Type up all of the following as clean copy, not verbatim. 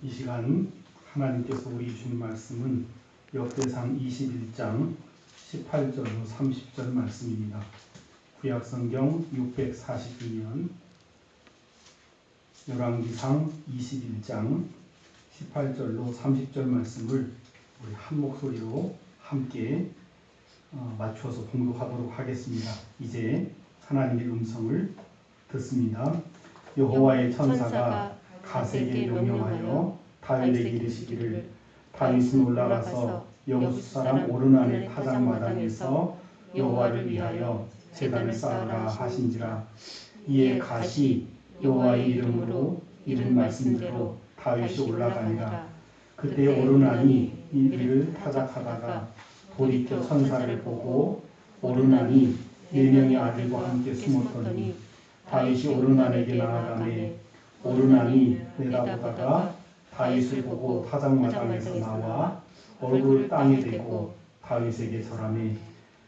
이 시간 하나님께서 우리 주신 말씀은 역대상 21장 18절로 30절 말씀입니다. 구약성경 642년 열왕기상 21장 18절로 30절 말씀을 우리 한 목소리로 함께 맞춰서 봉독하도록 하겠습니다. 이제 하나님의 음성을 듣습니다. 여호와의 천사가 가세에게 명령하여 다윗에게 이르시기를 다윗은 올라가서 여부스 사람 오르난의 타작마당에서 여호와를 위하여 제단을 쌓으라 하신지라. 이에 갓이 여호와의 이름으로 이른 말씀대로 다윗이 올라가니라. 그때 오르난이 이를 타작하다가 돌이켜 천사를 보고 오르난이 4명의 아들과 함께 숨었더니 다윗이 오르난에게 나아가매 오르난이 내다보다가 다윗을 보고 타작마당에서 나와 얼굴을 땅에 대고 다윗에게 절하매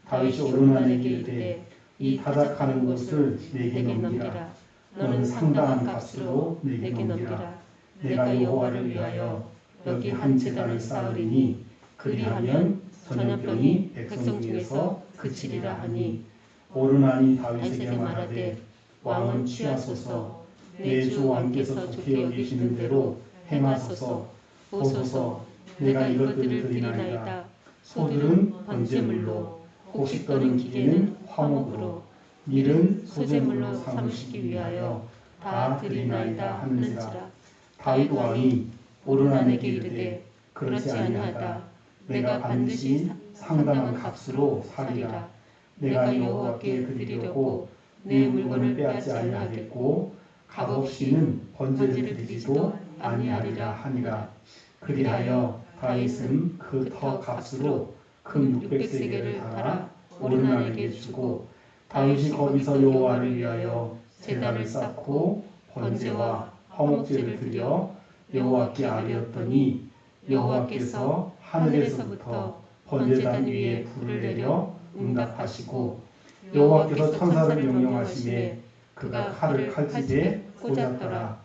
다윗이 오르난에게 이르되 이 타작하는 곳을 내게 넘기라. 너는 상당한 값으로 내게 넘기라. 내가 여호와를 위하여 여기 한 제단을 쌓으리니 그리하면 전염병이 백성 중에서 그치리라 하니 오르난이 다윗에게 말하되 왕은 취하소서. 내 주 왕께서 좋게 여기시는 대로 행하소서. 보소서, 내가 이것들을 드리나이다. 소들은 번제물로, 곡식 떠는 기계는 화목으로, 밀은 소제물로 삼으시기 위하여 다 드리나이다 하는지라. 다윗 왕이 오르난에게 이르되 그렇지 아니하다. 내가 반드시 상당한 값으로 사리라. 내가 여호와께 드리려고 내 물건을 빼앗지 아니하겠고 값없이는 번제를 드리지도 아니하리라 하니라. 그리하여 다윗은 그 터 값으로 금 600세겔을 달아 오르난에게 주고 다윗이 거기서 여호와를 위하여 제단을 쌓고 번제와 화목제를 드려 여호와께 아뢰었더니 여호와께서 하늘에서부터 번제단 위에 불을 내려 응답하시고 여호와께서 천사를 명령하시매 그가 칼을 칼집에 꽂았더라.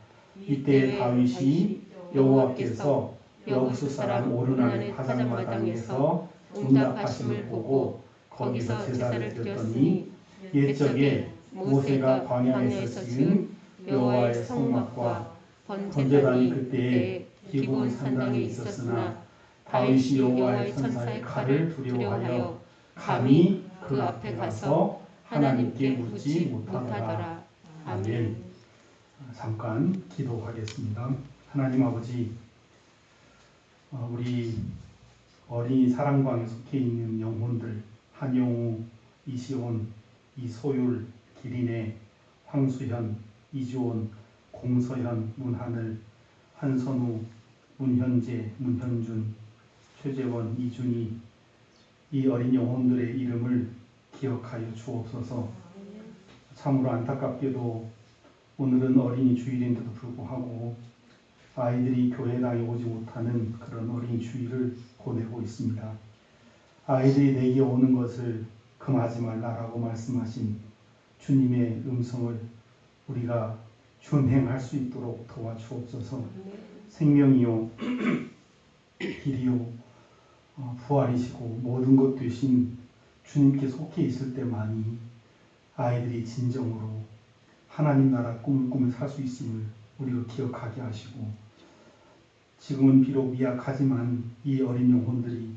이때 다윗이 여호와께서 여부스 사람 오르난의 타작마당에서 응답하심을 보고 거기서 제사를 드렸더니 옛적에 모세가 광야에서 지은 여호와의 성막과 번제단이 그때에 기브온 산당에 있었으나 다윗이 여호와의 천사의 칼을 두려워하여 감히 그 앞에 가서 하나님께 묻지 못하더라. 아멘. 잠깐 기도하겠습니다. 하나님 아버지, 우리 어린이 사랑방에 속해 있는 영혼들 한영우, 이시온, 이소율, 기린애, 황수현, 이주온, 공서현, 문하늘, 한선우, 문현재, 문현준, 최재원, 이준희, 이 어린 영혼들의 이름을 기억하여 주옵소서. 참으로 안타깝게도 오늘은 어린이 주일인데도 불구하고 아이들이 교회당에 오지 못하는 그런 어린이 주일을 보내고 있습니다. 아이들이 내게 오는 것을 금하지 말라라고 말씀하신 주님의 음성을 우리가 준행할 수 있도록 도와주옵소서. 생명이요 길이요 부활이시고 모든 것 되신 주님께 속해 있을 때만이 아이들이 진정으로 하나님 나라 꿈을 꾸며 살 수 있음을 우리가 기억하게 하시고, 지금은 비록 미약하지만 이 어린 영혼들이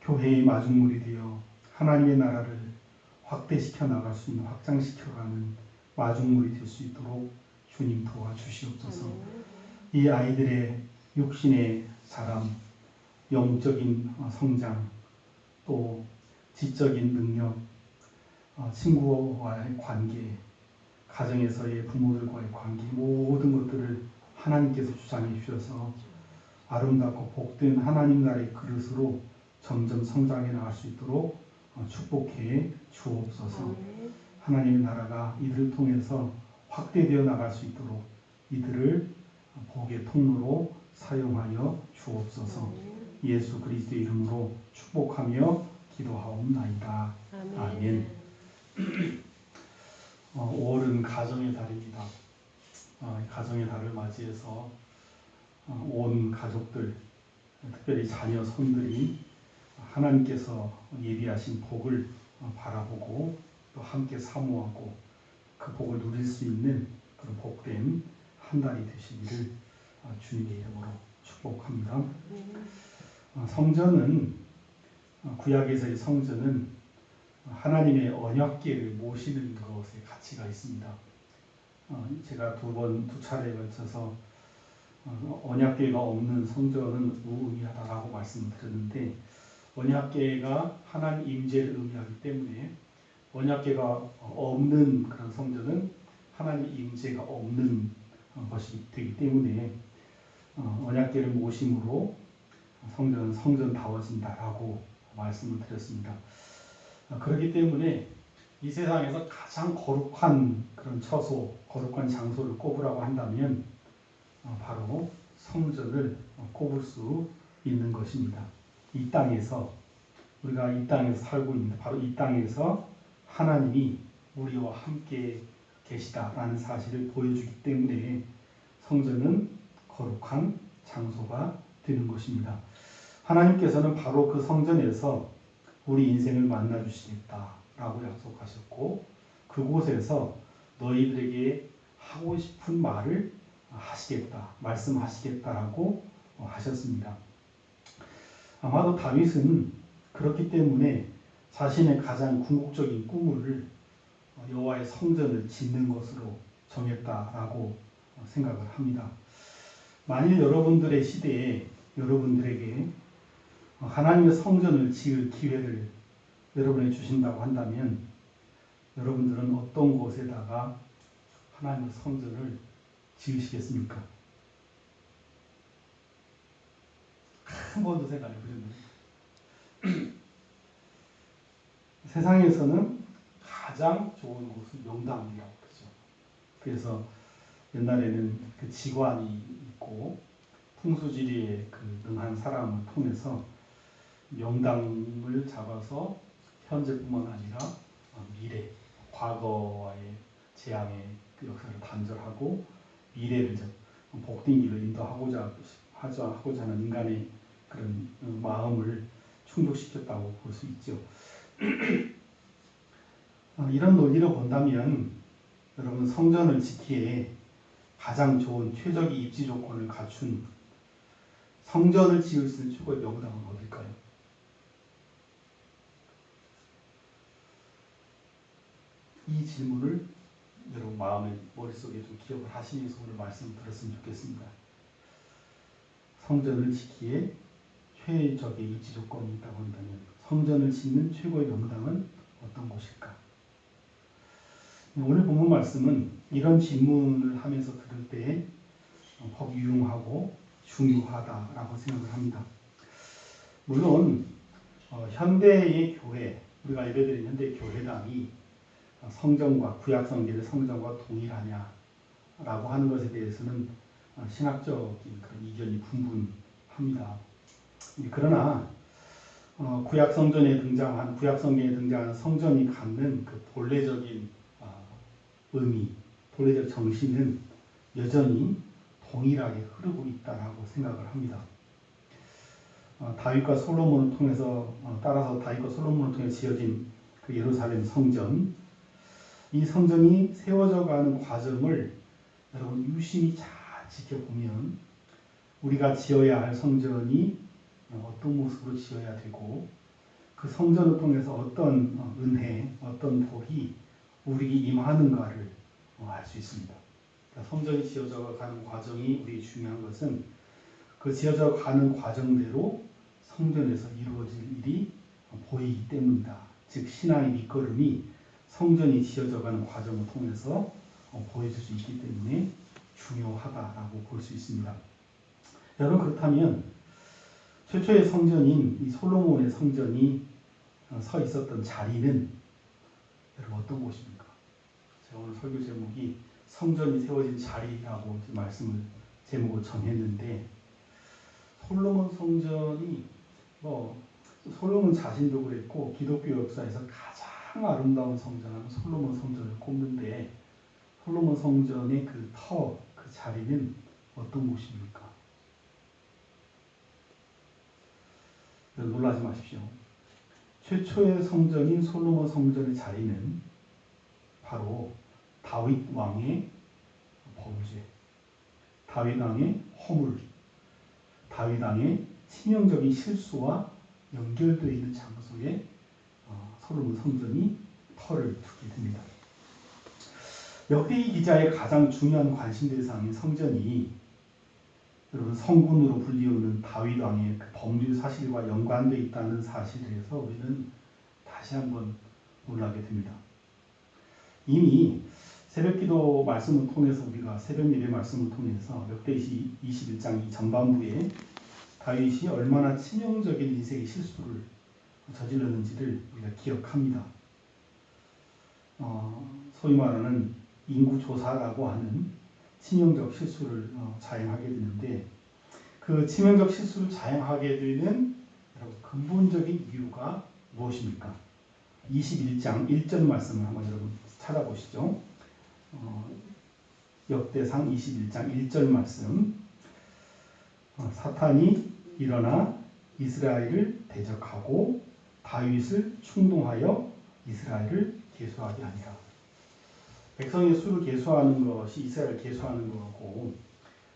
교회의 마중물이 되어 하나님의 나라를 확대시켜 나갈 수 있는, 확장시켜가는 마중물이 될 수 있도록 주님 도와주시옵소서. 이 아이들의 육신의 자람, 영적인 성장, 또 지적인 능력, 친구와의 관계, 가정에서의 부모들과의 관계, 모든 것들을 하나님께서 주장해 주셔서 아름답고 복된 하나님 나라의 그릇으로 점점 성장해 나갈 수 있도록 축복해 주옵소서. 하나님의 나라가 이들을 통해서 확대되어 나갈 수 있도록 이들을 복의 통로로 사용하여 주옵소서. 예수 그리스도의 이름으로 축복하며 기도하옵나이다. 아멘. 5월은 가정의 달입니다. 가정의 달을 맞이해서 온 가족들, 특별히 자녀, 손들이 하나님께서 예비하신 복을 바라보고 또 함께 사모하고 그 복을 누릴 수 있는 그런 복된 한 달이 되시기를 주님의 이름으로 축복합니다. 성전은 구약에서의 성전은 하나님의 언약궤를 모시는 것에 가치가 있습니다. 제가 두 차례에 걸쳐서 언약궤가 없는 성전은 무의미하다라고 말씀을 드렸는데 언약궤가 하나님 임재를 의미하기 때문에 언약궤가 없는 그런 성전은 하나님 임재가 없는 것이 되기 때문에 언약궤를 모심으로 성전은 성전다워진다라고 말씀을 드렸습니다. 그렇기 때문에 이 세상에서 가장 거룩한 그런 처소, 거룩한 장소를 꼽으라고 한다면 바로 성전을 꼽을 수 있는 것입니다. 이 땅에서 우리가 이 땅에서 살고 있는 바로 이 땅에서 하나님이 우리와 함께 계시다라는 사실을 보여주기 때문에 성전은 거룩한 장소가 되는 것입니다. 하나님께서는 바로 그 성전에서 우리 인생을 만나 주시겠다라고 약속하셨고 그곳에서 너희들에게 하고 싶은 말을 하시겠다, 말씀하시겠다라고 하셨습니다. 아마도 다윗은 그렇기 때문에 자신의 가장 궁극적인 꿈을 여호와의 성전을 짓는 것으로 정했다라고 생각을 합니다. 만일 여러분들의 시대에 여러분들에게 하나님의 성전을 지을 기회를 여러분에게 주신다고 한다면 여러분들은 어떤 곳에다가 하나님의 성전을 지으시겠습니까? 한 번도 생각해 보셨나요? 세상에서는 가장 좋은 곳은 명당이라고 그러죠. 그래서 옛날에는 그 지관이 있고 풍수지리에 그 능한 사람을 통해서 명당을 잡아서 현재뿐만 아니라 미래, 과거와의 재앙의 그 역사를 단절하고 미래를 복된 길로 인도하고자 하는 인간의 그런 마음을 충족시켰다고 볼 수 있죠. 이런 논리로 본다면 여러분 성전을 짓기에 가장 좋은 최적의 입지 조건을 갖춘 성전을 지을 수 있는 최고의 명당은 어딜까요? 이 질문을 여러분 머릿속에 좀 기억을 하시면서 오늘 말씀 들었으면 좋겠습니다. 성전을 짓기에 최적의 입지 조건이 있다고 한다면 성전을 짓는 최고의 명당은 어떤 곳일까? 오늘 본문 말씀은 이런 질문을 하면서 들을 때 법 유용하고 중요하다라고 생각을 합니다. 물론 현대의 교회, 우리가 예배드리는 현대 교회당이 성전과 구약성경의 성전과 동일하냐라고 하는 것에 대해서는 신학적인 그런 이견이 분분합니다. 그러나 구약성경에 등장한 성전이 갖는 그 본래적인 의미, 본래적 정신은 여전히 동일하게 흐르고 있다라고 생각을 합니다. 다윗과 솔로몬을 통해서 지어진 그 예루살렘 성전, 이 성전이 세워져 가는 과정을 여러분 유심히 잘 지켜보면 우리가 지어야 할 성전이 어떤 모습으로 지어야 되고 그 성전을 통해서 어떤 은혜, 어떤 복이 우리에게 임하는가를 알 수 있습니다. 그러니까 성전이 지어져 가는 과정이 우리에게 중요한 것은 그 지어져 가는 과정대로 성전에서 이루어질 일이 보이기 때문이다. 즉 신앙의 밑거름이 성전이 지어져 가는 과정을 통해서 보여줄 수 있기 때문에 중요하다라고 볼 수 있습니다. 여러분 그렇다면 최초의 성전인 이 솔로몬의 성전이 서 있었던 자리는 여러분 어떤 곳입니까? 제가 오늘 설교 제목이 성전이 세워진 자리라고 제목을 정했는데 솔로몬 성전이 솔로몬 자신도 그랬고 기독교 역사에서 가장 아름다운 성전은 솔로몬 성전을 꼽는데 솔로몬 성전의 그 자리는 어떤 곳입니까? 놀라지 마십시오. 최초의 성전인 솔로몬 성전의 자리는 바로 다윗 왕의 범죄, 다윗 왕의 허물, 다윗 왕의 치명적인 실수와 연결되어 있는 장소에 솔로몬 성전이 터를 두게 됩니다. 역대기 기자의 가장 중요한 관심 대상인 성전이 여러분 성군으로 불리우는 다윗 왕의 그 범죄 사실과 연관되어 있다는 사실에서 우리는 다시 한번 놀라게 됩니다. 이미 새벽기도 말씀을 통해서 우리가 새벽 예배 말씀을 통해서 역대기 21장 전반부에 다윗이 얼마나 치명적인 인생의 실수를 저질렀는지를 우리가 기억합니다. 소위 말하는 인구조사라고 하는 치명적 실수를 자행하게 되는데 그 치명적 실수를 자행하게 되는 근본적인 이유가 무엇입니까? 21장 1절 말씀을 한번 여러분 찾아보시죠. 역대상 21장 1절 말씀. 사탄이 일어나 이스라엘을 대적하고 다윗을 충동하여 이스라엘을 계수하게 하니라. 백성의 수를 계수하는 것이 이스라엘을 계수하는 거고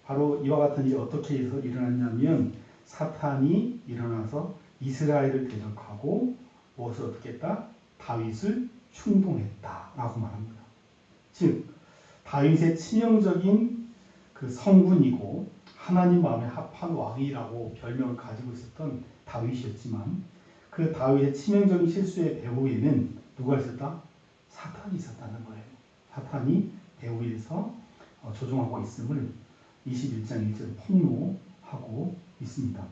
바로 이와 같은 일이 어떻게 해서 일어났냐면 사탄이 일어나서 이스라엘을 대적하고 무엇을 어떻게 했다? 다윗을 충동했다라고 말합니다. 즉 다윗의 치명적인 그 성군이고 하나님 마음에 합한 왕이라고 별명을 가지고 있었던 다윗이었지만 그 다윗의 치명적인 실수의 배후에는 누가 있었다? 사탄이 있었다는 거예요. 사탄이 배후에서 조종하고 있음을 21장 1절 폭로하고 있습니다.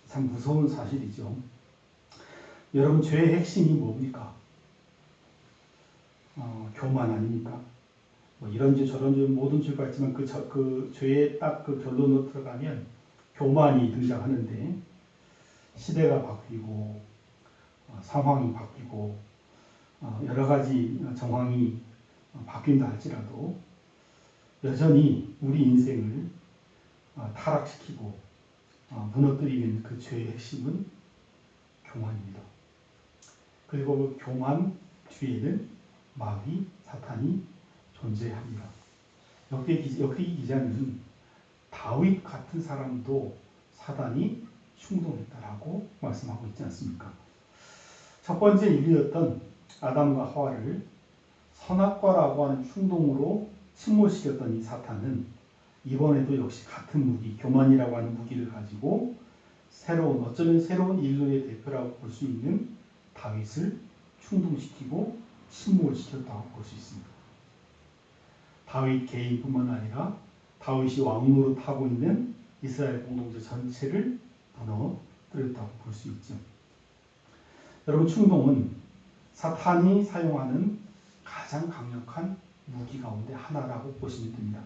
참 무서운 사실이죠. 여러분 죄의 핵심이 뭡니까? 교만 아닙니까? 이런 죄 저런 죄 모든 죄가 있지만 그 죄의 딱 그 결론으로 들어가면 교만이 등장하는데 시대가 바뀌고 상황이 바뀌고 여러 가지 정황이 바뀐다 할지라도 여전히 우리 인생을 타락시키고 무너뜨리는 그 죄의 핵심은 교만입니다. 그리고 그 교만 뒤에는 마귀, 사탄이 존재합니다. 역대기 기자는 다윗 같은 사람도 사단이 충동했다라고 말씀하고 있지 않습니까? 첫 번째 인류였던 아담과 하와를 선악과라고 하는 충동으로 침몰시켰던 이 사탄은 이번에도 역시 같은 무기, 교만이라고 하는 무기를 가지고 어쩌면 새로운 인류의 대표라고 볼 수 있는 다윗을 충동시키고 침몰시켰다고 볼 수 있습니다. 다윗 개인뿐만 아니라 다윗이 왕으로 타고 있는 이스라엘 공동체 전체를 무너뜨렸다고 볼 수 있죠. 여러분 충동은 사탄이 사용하는 가장 강력한 무기 가운데 하나라고 보시면 됩니다.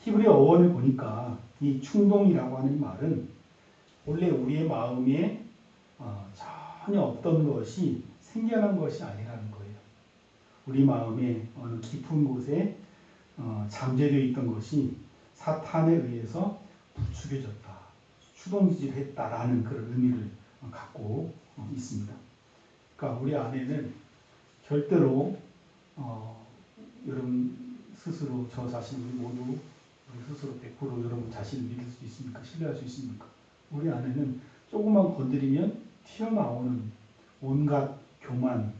히브리 어원을 보니까 이 충동이라고 하는 말은 원래 우리의 마음에 전혀 없던 것이 생겨난 것이 아니라는 거예요. 우리 마음에 어느 깊은 곳에 잠재되어 있던 것이 사탄에 의해서 부추겨졌다, 추동질했다라는 그런 의미를 갖고 있습니다. 그러니까 우리 안에는 절대로 여러분 스스로 저 자신 우리 모두 우리 스스로 100% 여러분 자신을 믿을 수 있습니까? 신뢰할 수 있습니까? 우리 안에는 조금만 건드리면 튀어나오는 온갖 교만,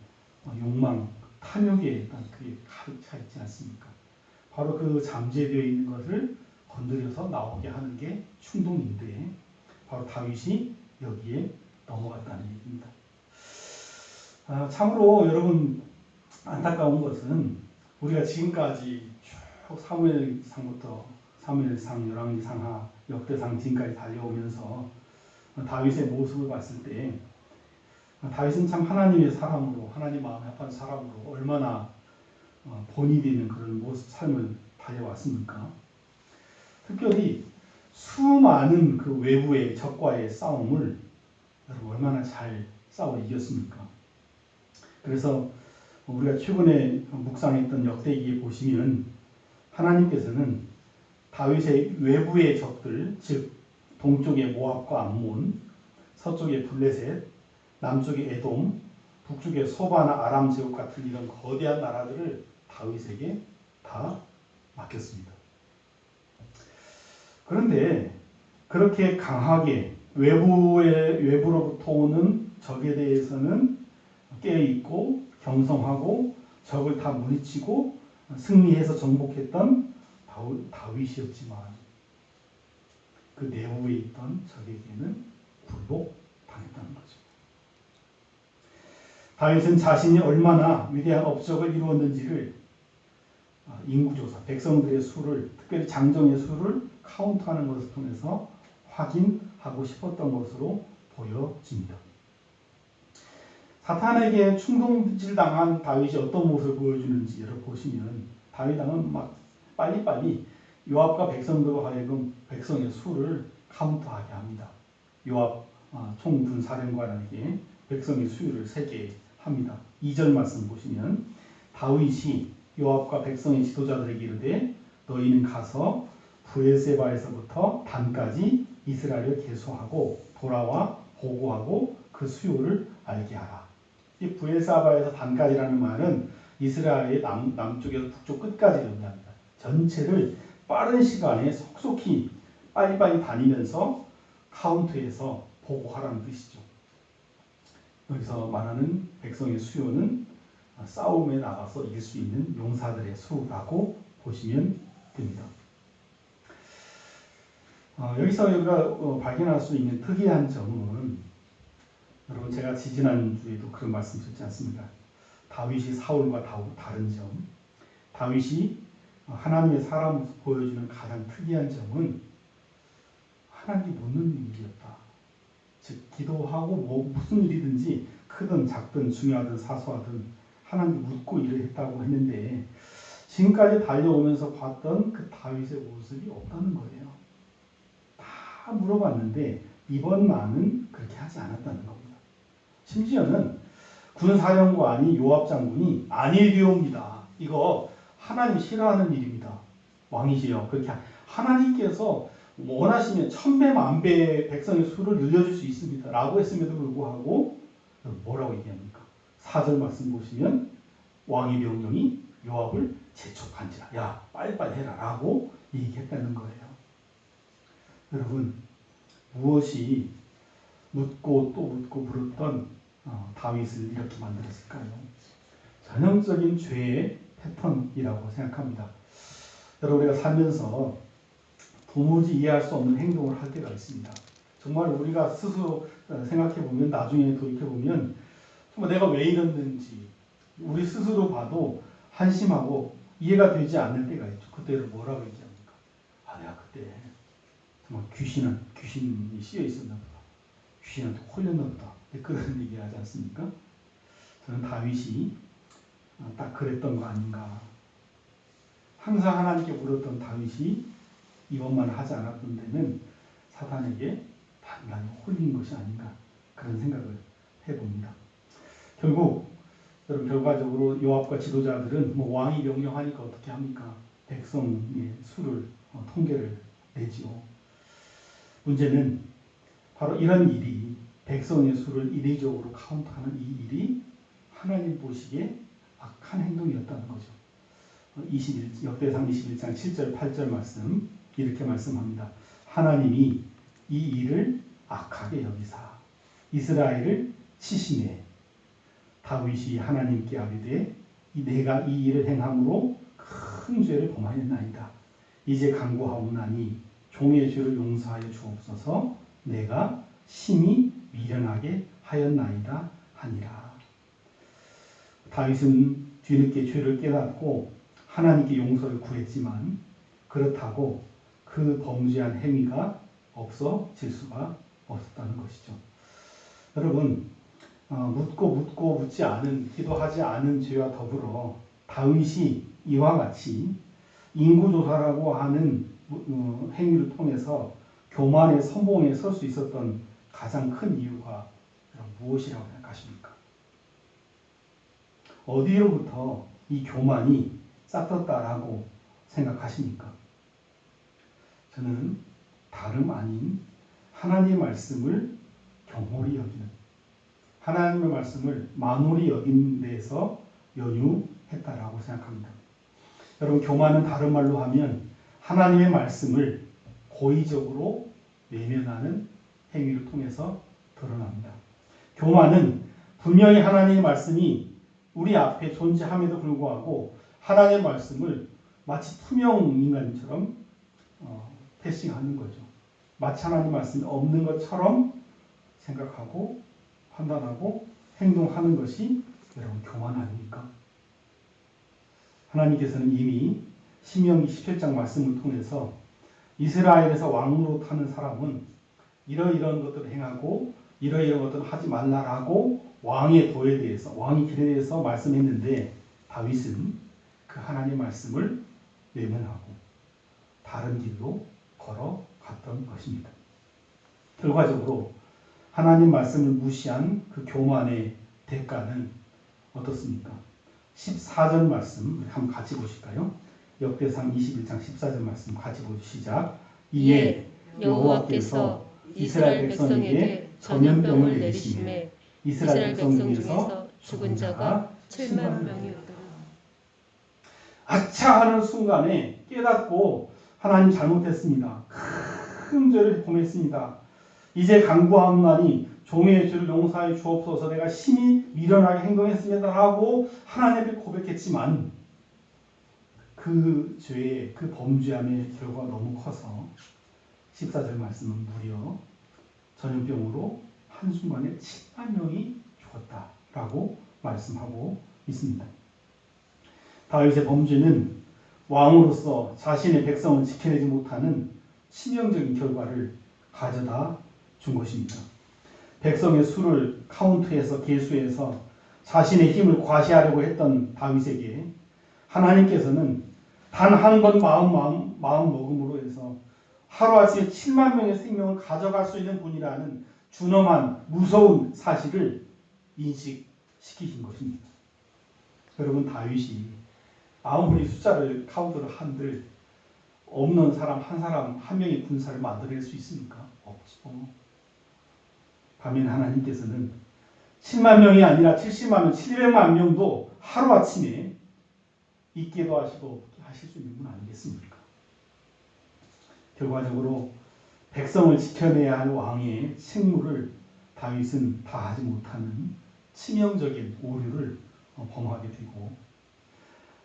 욕망, 탐욕에 그게 가득 차 있지 않습니까? 바로 그 잠재되어 있는 것을 건드려서 나오게 하는 게 충동인데 바로 다윗이 여기에 넘어갔다는 얘기입니다. 참으로 여러분 안타까운 것은 우리가 지금까지 쭉 사무엘상부터 사무엘상, 열왕기상하, 역대상 지금까지 달려오면서 다윗의 모습을 봤을 때 다윗은 참 하나님의 사람으로 하나님 마음에 합한 사람으로 얼마나 본이 되는 그런 모습 삶을 달려왔습니까? 특별히 수많은 그 외부의 적과의 싸움을 여러분 얼마나 잘 싸워 이겼습니까? 그래서 우리가 최근에 묵상했던 역대기에 보시면 하나님께서는 다윗의 외부의 적들, 즉 동쪽의 모압과 암몬, 서쪽에 블레셋, 남쪽에 에돔, 북쪽에 소바나 아람 제국 같은 이런 거대한 나라들을 다윗에게 다 맡겼습니다. 그런데 그렇게 강하게 외부로부터 오는 적에 대해서는 깨어있고 경성하고 적을 다 물리치고 승리해서 정복했던 다윗이었지만 그 내부에 있던 적에게는 굴복당했다는 거죠. 다윗은 자신이 얼마나 위대한 업적을 이루었는지를 인구조사, 백성들의 수를, 특별히 장정의 수를 카운트하는 것을 통해서 확인하고 싶었던 것으로 보여집니다. 사탄에게 충동질당한 다윗이 어떤 모습을 보여주는지 여러분 보시면 다윗 왕은 막 빨리빨리 요압과 백성들과 하여금 백성의 수를 카운트하게 합니다. 요압 총군사령관에게 백성의 수를 세게 합니다. 2절 말씀 보시면 다윗이 요압과 백성의 지도자들에게 이르되 너희는 가서 브에세바에서부터 단까지 이스라엘을 계수하고 돌아와 보고하고 그 수요를 알게 하라. 이 브에세바에서 단까지라는 말은 이스라엘의 남쪽에서 북쪽 끝까지 의미합니다. 전체를 빠른 시간에 속속히 빨리빨리 다니면서 카운트해서 보고하라는 뜻이죠. 여기서 말하는 백성의 수요는 싸움에 나가서 이길 수 있는 용사들의 수라고 보시면 됩니다. 여기서 우리가 발견할 수 있는 특이한 점은 여러분 제가 지지난주에도 그런 말씀 드렸지 않습니까? 다윗이 사울과 다른 점, 다윗이 하나님의 사람으로서 보여주는 가장 특이한 점은 하나님이 묻는 일이었다. 즉 기도하고 무슨 일이든지 크든 작든 중요하든 사소하든 하나님 묻고 일을 했다고 했는데 지금까지 달려오면서 봤던 그 다윗의 모습이 없다는 거예요. 다 물어봤는데 이번만은 그렇게 하지 않았다는 겁니다. 심지어는 군사령관이 요압 장군이 아니되옵니다. 이거 하나님 싫어하는 일입니다. 왕이시여. 그렇게 하나님께서 원하시면 천배만배 백성의 수를 늘려줄 수 있습니다. 라고 했음에도 불구하고 뭐라고 얘기합니까? 4절 말씀 보시면 왕의 명령이 요압을 재촉한지라. 야 빨리빨리 해라 라고 얘기했다는 거예요. 여러분 무엇이 묻고 또 묻고 물었던 다윗을 이렇게 만들었을까요? 전형적인 죄의 패턴이라고 생각합니다. 여러분 우리가 살면서 도무지 이해할 수 없는 행동을 할 때가 있습니다. 정말 우리가 스스로 생각해보면 나중에 돌이켜보면 정말 내가 왜 이랬는지 우리 스스로 봐도 한심하고 이해가 되지 않는 때가 있죠. 그때를 뭐라고 얘기합니까? 내가 그때 정말 귀신이 씌여 있었나 보다. 귀신한테 홀렸나 보다. 그런 얘기 하지 않습니까? 저는 다윗이 딱 그랬던 거 아닌가. 항상 하나님께 물었던 다윗이 이것만 하지 않았던 데는 사탄에게 단단히 홀린 것이 아닌가. 그런 생각을 해봅니다. 결국 여러분 결과적으로 요압과 지도자들은 왕이 명령하니까 어떻게 합니까? 백성의 수를 통계를 내지요. 문제는 바로 이런 일이 백성의 수를 이례적으로 카운트하는 이 일이 하나님 보시기에 악한 행동이었다는 거죠. 역대상 21장 7절 8절 말씀 이렇게 말씀합니다. 하나님이 이 일을 악하게 여기사 이스라엘을 치심해 다윗이 하나님께 아뢰되 내가 이 일을 행함으로 큰 죄를 범하였나이다. 이제 간구하옵나니 종의 죄를 용서하여 주옵소서. 내가 심히 미련하게 하였나이다 하니라. 다윗은 뒤늦게 죄를 깨닫고 하나님께 용서를 구했지만 그렇다고 그 범죄한 행위가 없어질 수가 없었다는 것이죠. 여러분 묻고 묻지 않은 기도하지 않은 죄와 더불어 다윗이 이와 같이 인구조사라고 하는 행위를 통해서 교만의 선봉에 설 수 있었던 가장 큰 이유가 무엇이라고 생각하십니까? 어디로부터 이 교만이 싹텄다라고 생각하십니까? 저는 다름 아닌 하나님의 말씀을 경홀히 여기는, 하나님의 말씀을 만홀히 여기는 데에서 연유했다라고 생각합니다. 여러분, 교만은 다른 말로 하면 하나님의 말씀을 고의적으로 외면하는 행위를 통해서 드러납니다. 교만은 분명히 하나님의 말씀이 우리 앞에 존재함에도 불구하고 하나님의 말씀을 마치 투명 인간처럼 패싱하는 거죠. 마치 하나님의 말씀이 없는 것처럼 생각하고 판단하고 행동하는 것이 여러분 교만 아닙니까? 하나님께서는 이미 신명기 17장 말씀을 통해서 이스라엘에서 왕으로 타는 사람은 이러이러한 것들을 행하고 이러이러한 것들을 하지 말라라고 왕의 도에 대해서, 왕의 길에 대해서 말씀했는데 다윗은 그 하나님의 말씀을 외면하고 다른 길로 걸어갔던 것입니다. 결과적으로 하나님 말씀을 무시한 그 교만의 대가는 어떻습니까? 14절 말씀 한번 같이 보실까요? 역대상 21장 14절 말씀 같이 보시죠. 시작. 이에 여호와께서 이스라엘 백성에게 전염병을 내리심에 이스라엘 백성 중에서 죽은 자가 7만 명이었더라. 아차 하는 순간에 깨닫고 하나님 잘못했습니다. 큰 죄를 범했습니다. 이제 강구하노니 종의 죄를 용서하여 주옵소서. 내가 심히 미련하게 행동했습니다 하고 하나님께 고백했지만 그 죄의 그 범죄함의 결과가 너무 커서 14절 말씀은 무려 전염병으로 한순간에 7만 명이 죽었다라고 말씀하고 있습니다. 다윗의 범죄는 왕으로서 자신의 백성을 지켜내지 못하는 치명적인 결과를 가져다 준 것입니다. 백성의 수를 카운트해서 계수해서 자신의 힘을 과시하려고 했던 다윗에게 하나님께서는 단 한 번 마음 먹음으로 해서 하루아침에 7만 명의 생명을 가져갈 수 있는 분이라는 준엄한 무서운 사실을 인식시키신 것입니다. 여러분, 다윗이 아무리 숫자를 카운트를 한들 없는 사람 한 명의 군사를 만들어낼 수 있습니까? 없죠. 반면 하나님께서는 7만 명이 아니라 70만 명, 700만 명도 하루아침에 있게도 하시고 없게 하실 수 있는 분 아니겠습니까? 결과적으로 백성을 지켜내야 할 왕의 책무를 다윗은 다하지 못하는 치명적인 오류를 범하게 되고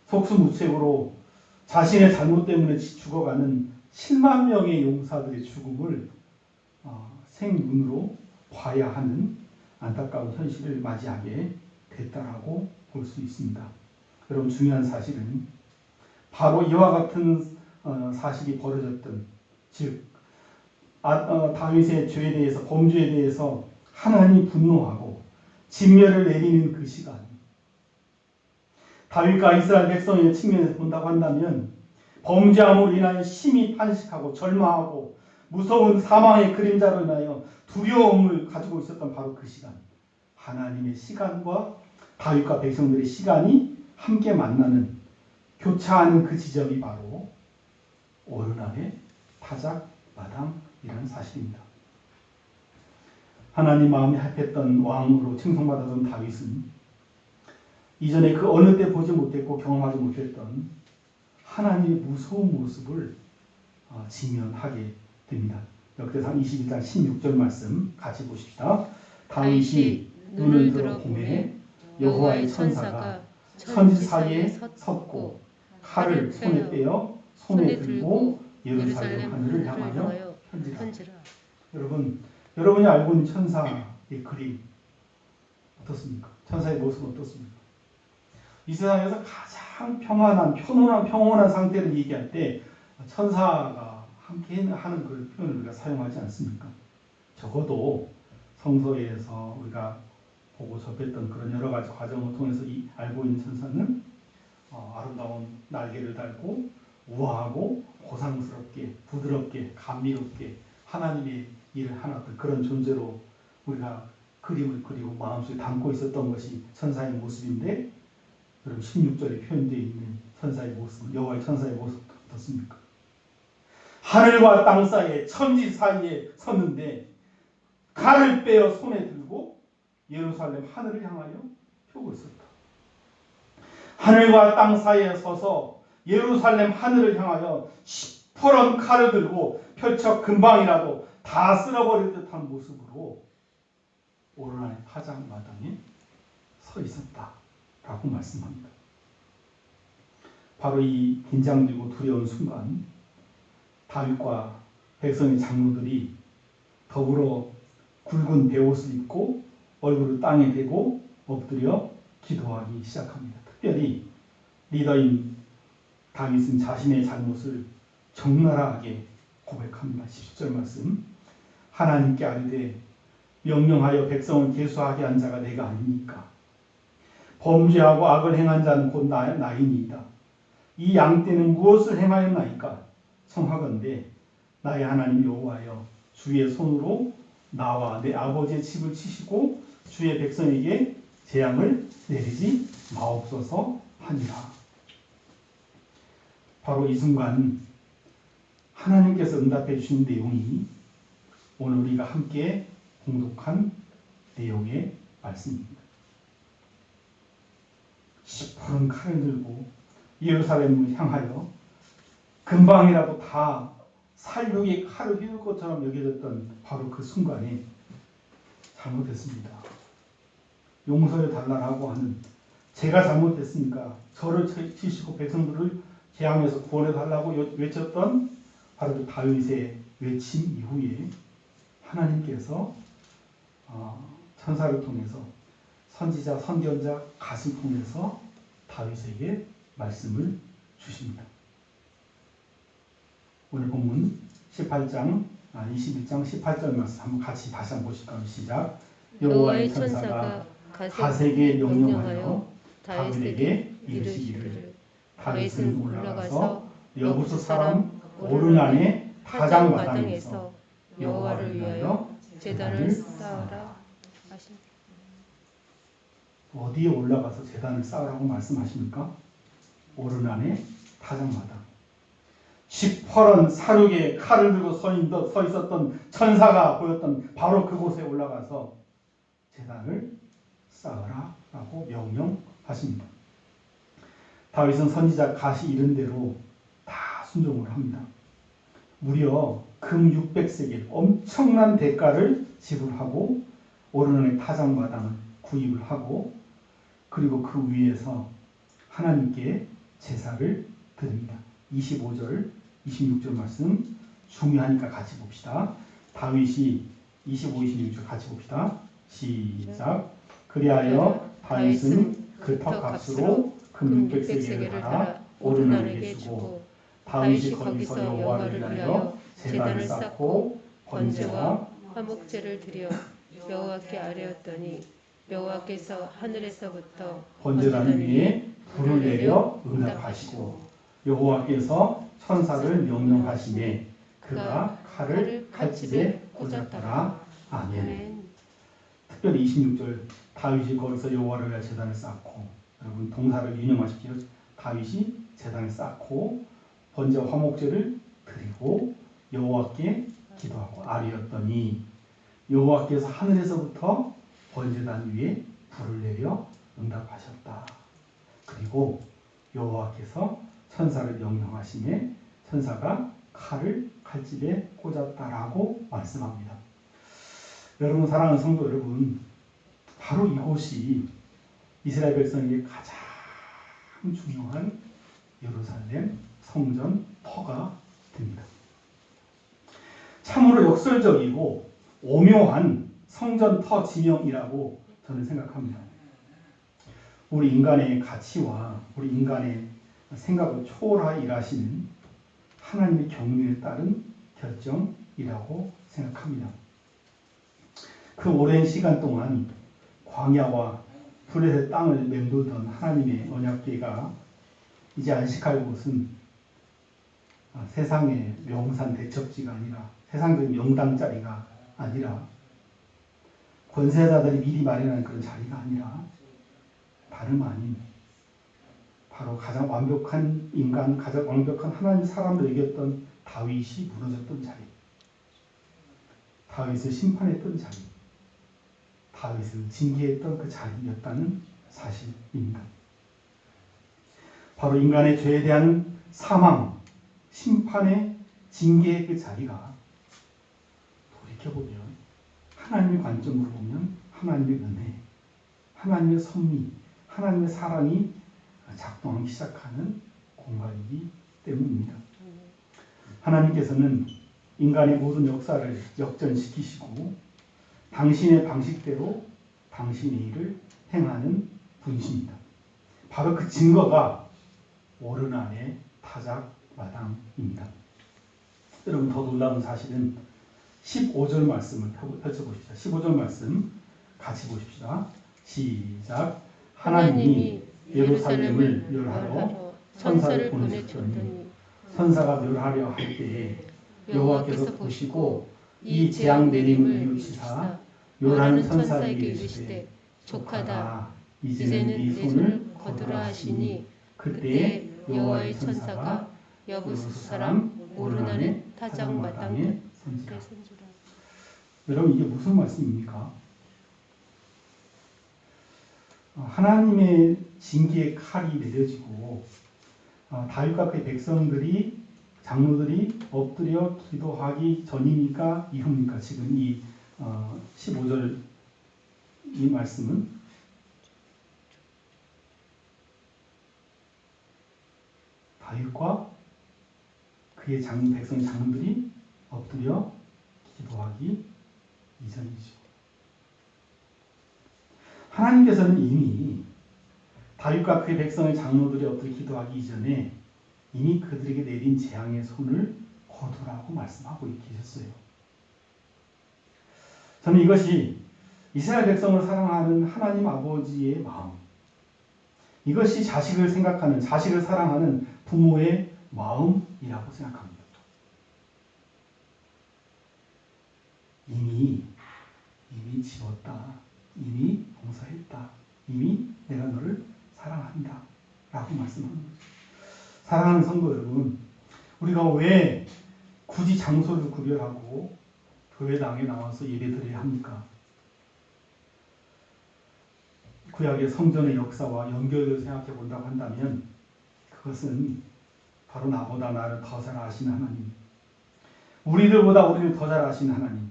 속수무책으로 자신의 잘못 때문에 죽어가는 7만 명의 용사들의 죽음을 생눈으로 봐야 하는 안타까운 현실을 맞이하게 됐다라고 볼 수 있습니다. 여러분, 중요한 사실은 바로 이와 같은 사실이 벌어졌던, 즉 다윗의 죄에 대해서, 범죄에 대해서 하나님이 분노하고 진멸을 내리는 그 시간, 다윗과 이스라엘 백성의 측면에서 본다고 한다면 범죄함으로 인하여 심히 탄식하고 절망하고 무서운 사망의 그림자로 인하여 두려움을 가지고 있었던 바로 그 시간, 하나님의 시간과 다윗과 백성들의 시간이 함께 만나는, 교차하는 그 지점이 바로 오르날의 타작 마당이라는 사실입니다. 하나님 마음에 합했던 왕으로 칭송받았던 다윗은 이전에 그 어느 때 보지 못했고 경험하지 못했던 하나님의 무서운 모습을 직면하게 됩니다. 역대상 21장 16절 말씀 같이 보십시다. 다윗이 눈을 들어 보매 여호와의 천사가 천지 사이에 섰고 칼을 손에 빼어 손에 들고 예루살렘 하늘을 향하여 편지라. 여러분이 알고 있는 천사의 그림 어떻습니까? 천사의 모습은 어떻습니까? 이 세상에서 가장 평온한 상태를 얘기할 때 천사가 함께 하는 그 표현을 우리가 사용하지 않습니까? 적어도 성서에서 우리가 보고 접했던 그런 여러 가지 과정을 통해서 알고 있는 천사는 아름다운 날개를 달고 우아하고 고상스럽게 부드럽게 감미롭게 하나님의 일을 하는 그런 존재로 우리가 그림을 그리고 마음속에 담고 있었던 것이 천사의 모습인데, 여러분 16절에 표현되어 있는 천사의 모습, 여호와의 천사의 모습은 어떻습니까? 하늘과 땅 사이에 천지 사이에 섰는데 칼을 빼어 손에 들고 예루살렘 하늘을 향하여 펴고 있었다. 하늘과 땅 사이에 서서 예루살렘 하늘을 향하여 시퍼런 칼을 들고 펼쳐 금방이라도 다 쓸어버릴 듯한 모습으로 오르나의 타작마당에 서 있었다라고 말씀합니다. 바로 이 긴장되고 두려운 순간 다윗과 백성의 장로들이 더불어 굵은 베옷을 입고 얼굴을 땅에 대고 엎드려 기도하기 시작합니다. 특별히 리더인 다윗은 자신의 잘못을 적나라하게 고백합니다. 17절 말씀. 하나님께 아뢰되 명령하여 백성을 계수하게 한 자가 내가 아닙니까? 범죄하고 악을 행한 자는 곧 나이니이다. 이 양떼는 무엇을 행하였나이까? 청하건대 나의 하나님 여호와여 주의 손으로 나와 내 아버지의 집을 치시고 주의 백성에게 재앙을 내리지 마옵소서 하니라. 바로 이 순간 하나님께서 응답해 주신 내용이 오늘 우리가 함께 공독한 내용의 말씀입니다. 시퍼런 칼을 들고 예루살렘을 향하여 금방이라도 다 살육의 칼을 휘둘 것처럼 여겨졌던 바로 그 순간에 잘못했습니다. 용서해 달라고 하는, 제가 잘못했으니까 저를 치시고 백성들을 재앙에서 구원해 달라고 외쳤던 바로 그 다윗의 외침 이후에 하나님께서 천사를 통해서 선지자, 선견자, 갓을 통해서 다윗에게 말씀을 주십니다. 오늘 본문 21장 18절 말씀 한번 같이 다시 한번 보실까요? 시작. 여호와의 천사가 갓에게 명령하여 다윗에게 이르시기를 다윗은 올라가서 여부스 사람 오르난의 타작마당에서 여호와를 위하여 제단을 쌓으라 하십니다. 어디에 올라가서 제단을 쌓으라고 말씀하십니까? 오르난의 타작마당. 시퍼런 사륙에 칼을 들고 서 있었던 천사가 보였던 바로 그곳에 올라가서 제단을 쌓으라 라고 명령하십니다. 다윗은 선지자 갓이 이른 대로 다 순종을 합니다. 무려 금 600세겔 엄청난 대가를 지불하고 오르난의 타작마당을 구입을 하고 그리고 그 위에서 하나님께 제사를 드립니다. 25절 26절 말씀 중요하니까 같이 봅시다. 다윗이 25, 26절 같이 봅시다. 시작. 그리하여 다윗은 그 턱값으로 금 600세겔을 달아 오르난에게 주고 다윗이 거기서 여호와를 위하여 제단을 쌓고 번제와 화목제를 드려 여호와께 아뢰었더니 여호와께서 하늘에서부터 번제단 위에 불을 내려 응답하시고 여호와께서 천사를 명령하시매 그가 칼을 칼집에 꽂았더라. 아멘. 특별히 26절 다윗이 거기서 여호와를 위하여 제단을 쌓고, 여러분 동사를 유념하십시오. 다윗이 제단을 쌓고 번제와 화목제를 드리고 여호와께 기도하고 아뢰었더니 여호와께서 하늘에서부터 번제단 위에 불을 내려 응답하셨다. 그리고 여호와께서 천사를 명령하시매 천사가 칼을 칼집에 꽂았다라고 말씀합니다. 여러분 사랑하는 성도 여러분, 바로 이곳이 이스라엘 백성에게 가장 중요한 예루살렘 성전 터가 됩니다. 참으로 역설적이고 오묘한 성전 터 지명이라고 저는 생각합니다. 우리 인간의 가치와 우리 인간의 생각을 초월하 일하시는 하나님의 경륜에 따른 결정이라고 생각합니다. 그 오랜 시간 동안 광야와 블레셋 땅을 맴돌던 하나님의 언약궤가 이제 안식할 곳은 세상의 명산 대첩지가 아니라 세상적인 명당자리가 아니라 권세자들이 미리 마련한 그런 자리가 아니라 다름 아닌 바로 가장 완벽한 인간, 가장 완벽한 하나님 사람을 이겼던 다윗이 무너졌던 자리. 다윗을 심판했던 자리, 다윗을 징계했던 그 자리였다는 사실입니다. 바로 인간의 죄에 대한 사망, 심판의 징계의 그 자리가 돌이켜보면 하나님의 관점으로 보면 하나님의 은혜, 하나님의 섭리, 하나님의 사랑이 작동하기 시작하는 공간이기 때문입니다. 하나님께서는 인간의 모든 역사를 역전시키시고 당신의 방식대로 당신의 일을 행하는 분이십니다. 바로 그 증거가 오르난의 타작마당입니다. 여러분, 더 놀라운 사실은 15절 말씀을 펼쳐보십시다. 15절 말씀 같이 보십시다. 시작. 하나님이 예루살렘을 멸하러 천사를 보내셨더니 천사가 멸하려 할 때에 여호와께서 보시고 이 재앙 내림을 뉘우치사 멸하는 천사에게 이르시되 족하다. 이제는 네 손을 거두라 하시니 그때 여호와의 천사가 여부스 사람 오르난의 타작마당에 선지라. 여러분, 이게 무슨 말씀입니까? 하나님의 징계의 칼이 내려지고 다윗과 그의 백성들이 장로들이 엎드려 기도하기 전입니까? 이후입니까? 지금 이 15절 이 말씀은 다윗과 그의 백성 장로들이 엎드려 기도하기 이전이죠. 하나님께서는 이미 다윗과 그의 백성의 장로들이 엎드려 기도하기 이전에 이미 그들에게 내린 재앙의 손을 거두라고 말씀하고 계셨어요. 저는 이것이 이스라엘 백성을 사랑하는 하나님 아버지의 마음, 이것이 자식을 생각하는, 자식을 사랑하는 부모의 마음이라고 생각합니다. 이미 지었다. 이미 봉사했다. 이미 내가 너를 사랑한다. 라고 말씀하는 거죠. 사랑하는 성도 여러분, 우리가 왜 굳이 장소를 구별하고 교회당에 나와서 예배드려야 합니까? 구약의 성전의 역사와 연결해서 생각해 본다고 한다면 그것은 바로 나보다 나를 더 잘 아시는 하나님, 우리들보다 우리를 더 잘 아시는 하나님,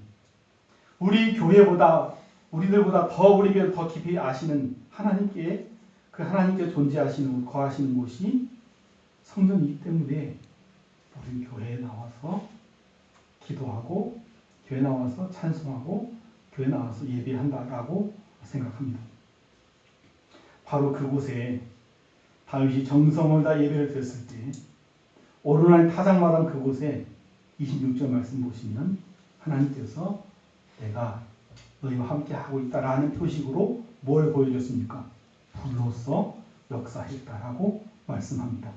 우리 교회보다 우리들보다 더 우리를 더 깊이 아시는 하나님께, 그 하나님께 존재하시는, 거하시는 곳이 성전이기 때문에 우리 교회에 나와서 기도하고 교회 나와서 찬송하고 교회 나와서 예배한다라고 생각합니다. 바로 그곳에 다윗이 정성을 다 예배를 드렸을 때 오르난 타작마당 그곳에 26절 말씀 보시면 하나님께서 내가 너희와 함께 하고 있다라는 표식으로 뭘 보여줬습니까? 불로써 역사했다라고 말씀합니다.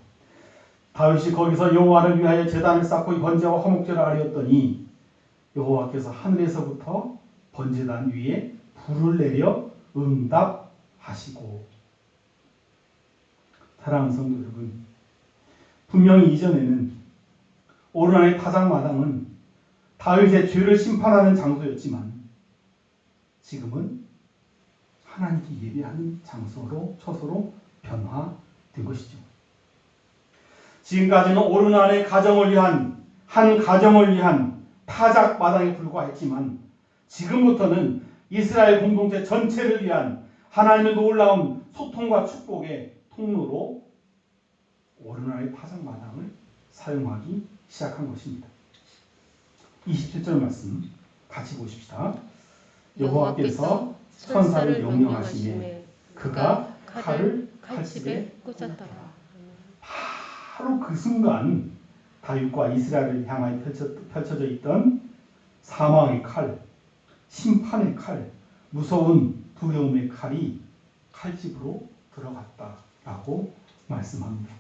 다윗이 거기서 여호와를 위하여 제단을 쌓고 번제와 화목제를 아뢰었더니 여호와께서 하늘에서부터 번제단 위에 불을 내려 응답하시고. 사랑하는 성도 여러분, 분명히 이전에는 오르난의 타작마당은 다윗의 죄를 심판하는 장소였지만 지금은 하나님께 예배하는 장소로, 처소로 변화된 것이죠. 지금까지는 오르난의 가정을 위한, 한 가정을 위한 타작마당에 불과했지만 지금부터는 이스라엘 공동체 전체를 위한 하나님의 놀라운 소통과 축복의 통로로 오르난의 타작마당을 사용하기 시작한 것입니다. 27절 말씀 같이 보십시다. 여호와께서 천사를 명령하시매 그가 칼을 칼집에 꽂았더라. 바로 그 순간 다윗과 이스라엘을 향하여 펼쳐져 있던 사망의 칼, 심판의 칼, 무서운 두려움의 칼이 칼집으로 들어갔다라고 말씀합니다.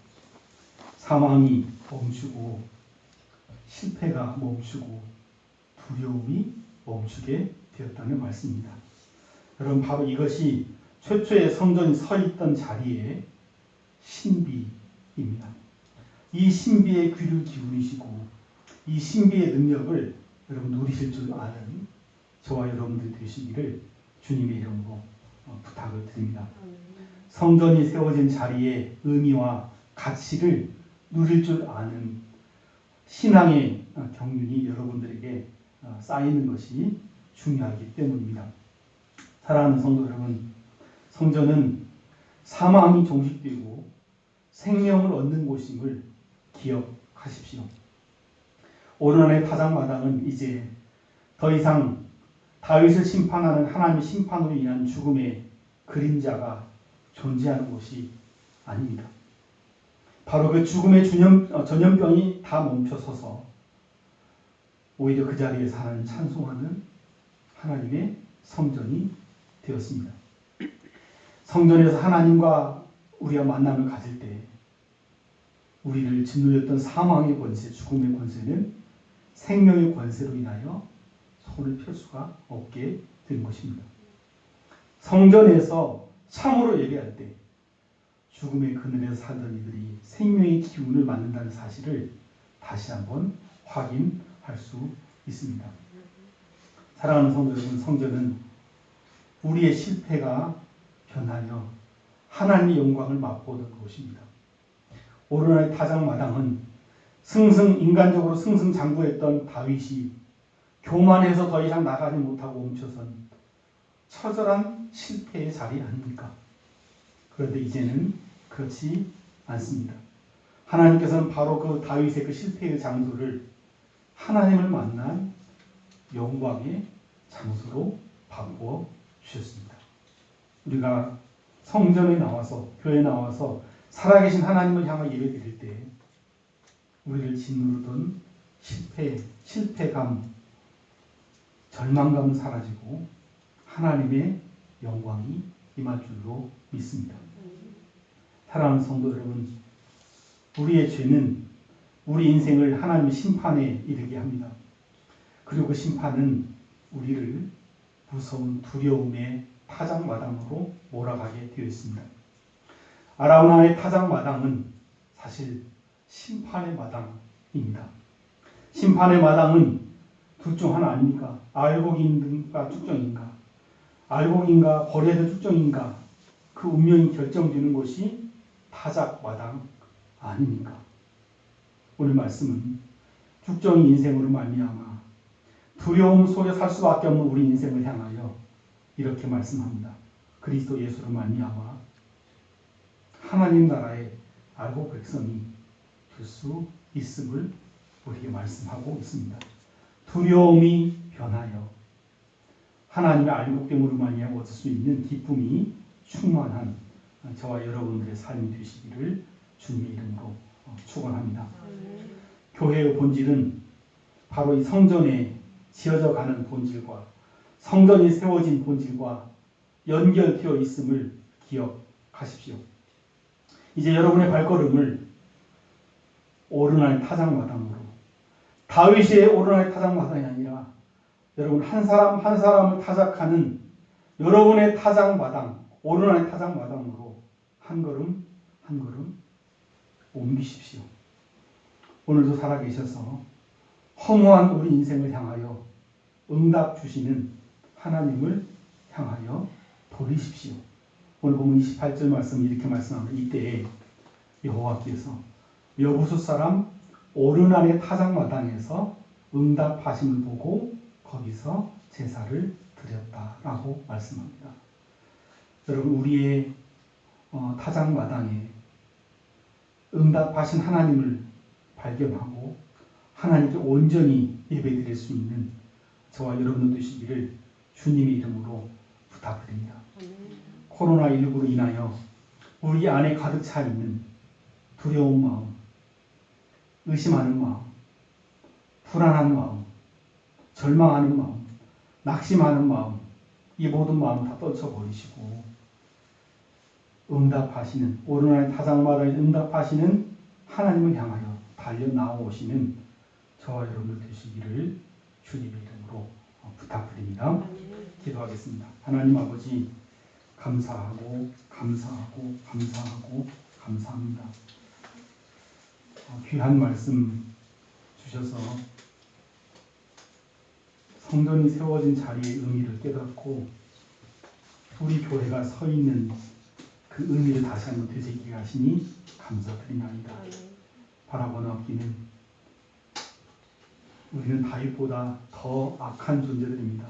사망이 멈추고 실패가 멈추고 두려움이 멈추게 되었다는 말씀입니다. 여러분, 바로 이것이 최초의 성전이 서 있던 자리의 신비입니다. 이 신비의 귀를 기울이시고 이 신비의 능력을 여러분 누리실 줄 아는 저와 여러분들이 되시기를 주님의 이름으로 부탁을 드립니다. 성전이 세워진 자리의 의미와 가치를 누릴 줄 아는 신앙의 경륜이 여러분들에게 쌓이는 것이 중요하기 때문입니다. 사랑하는 성도 여러분, 성전은 사망이 종식되고 생명을 얻는 곳임을 기억하십시오. 오르난의 타작마당은 이제 더 이상 다윗을 심판하는 하나님의 심판으로 인한 죽음의 그림자가 존재하는 곳이 아닙니다. 바로 그 죽음의 전염병이 다 멈춰서서 오히려 그 자리에서 하나님 찬송하는 하나님의 성전이 되었습니다. 성전에서 하나님과 우리가 만남을 가질 때 우리를 짓누렸던 사망의 권세, 죽음의 권세는 생명의 권세로 인하여 손을 펼 수가 없게 된 것입니다. 성전에서 참으로 예배할 때 죽음의 그늘에서 살던 이들이 생명의 기운을 받는다는 사실을 다시 한번 확인할 수 있습니다. 사랑하는 성도 여러분, 성전은 우리의 실패가 변하여 하나님의 영광을 맛보는 곳입니다. 오르난의 타작마당은 인간적으로 승승장구했던 다윗이 교만해서 더 이상 나가지 못하고 멈춰선 처절한 실패의 자리 아닙니까? 그런데 이제는 그렇지 않습니다. 하나님께서는 바로 그 다윗의 그 실패의 장소를 하나님을 만난 영광의 장소로 바꾸어 주셨습니다. 우리가 성전에 나와서, 교회에 나와서 살아계신 하나님을 향하여 예배드릴 때 우리를 짓누르던 실패감, 절망감은 사라지고 하나님의 영광이 임할 줄로 믿습니다. 사랑하는 성도 여러분, 우리의 죄는 우리 인생을 하나님의 심판에 이르게 합니다. 그리고 그 심판은 우리를 무서운 두려움의 타작마당으로 몰아가게 되어 있습니다. 아라우나의 타작마당은 사실 심판의 마당입니다. 심판의 마당은 둘 중 하나 아닙니까? 알곡인가 쭉정인가? 알곡인가 버려야 쭉정인가? 그 운명이 결정되는 것이 타작마당 아닙니까? 오늘 말씀은 쭉정이 인생으로 말미암아 두려움 속에 살 수밖에 없는 우리 인생을 향하여 이렇게 말씀합니다. 그리스도 예수로 말미암아 하나님 나라의 알곡 백성이 될 수 있음을 우리에게 말씀하고 있습니다. 두려움이 변하여 하나님의 알곡됨으로 말미암아 얻을 수 있는 기쁨이 충만한 저와 여러분들의 삶이 되시기를 주님의 이름으로 축원합니다. 교회의 본질은 바로 이 성전에 지어져 가는 본질과 성전이 세워진 본질과 연결되어 있음을 기억하십시오. 이제 여러분의 발걸음을 오르날 타작마당으로, 다윗의 오르날 타작마당이 아니라 여러분 한 사람 한 사람을 타작하는 여러분의 타작마당, 오르날 타작마당으로 한 걸음 한 걸음 옮기십시오. 오늘도 살아계셔서 허무한 우리 인생을 향하여 응답 주시는 하나님을 향하여 돌리십시오. 오늘 보면 28절 말씀 이렇게 말씀합니다. 이때에 여호와께서 여부수 사람 오르난의 타작마당에서 응답하심을 보고 거기서 제사를 드렸다라고 말씀합니다. 여러분 우리의 타작마당에 응답하신 하나님을 발견하고 하나님께 온전히 예배드릴 수 있는 저와 여러분들 되시기를 주님의 이름으로 부탁드립니다. 코로나19로 인하여 우리 안에 가득 차 있는 두려운 마음, 의심하는 마음, 불안한 마음, 절망하는 마음, 낙심하는 마음, 이 모든 마음 다 떨쳐버리시고 응답하시는, 오르날 타작마당에 응답하시는 하나님을 향하여 달려 나오시는 저와 여러분들 되시기를 주님의 이름으로 부탁드립니다. 기도하겠습니다. 하나님 아버지 감사하고 감사하고 감사하고 감사합니다. 귀한 말씀 주셔서 성전이 세워진 자리의 의미를 깨닫고 우리 교회가 서 있는 그 의미를 다시 한번 되새기게 하시니 감사드리나이다. 바라보기는 우리는 다윗보다 더 악한 존재들입니다.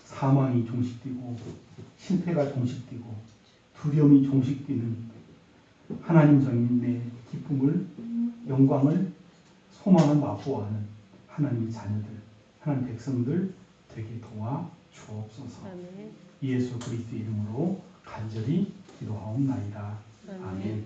사망이 종식되고 실패가 종식되고 두려움이 종식되는 하나님 정인의 기쁨을 영광을 소망을 맛보아하는 하나님의 자녀들, 하나님 백성들 되게 도와 주옵소서. 예수 그리스도의 이름으로 간절히 기도하옵나이다. 아멘.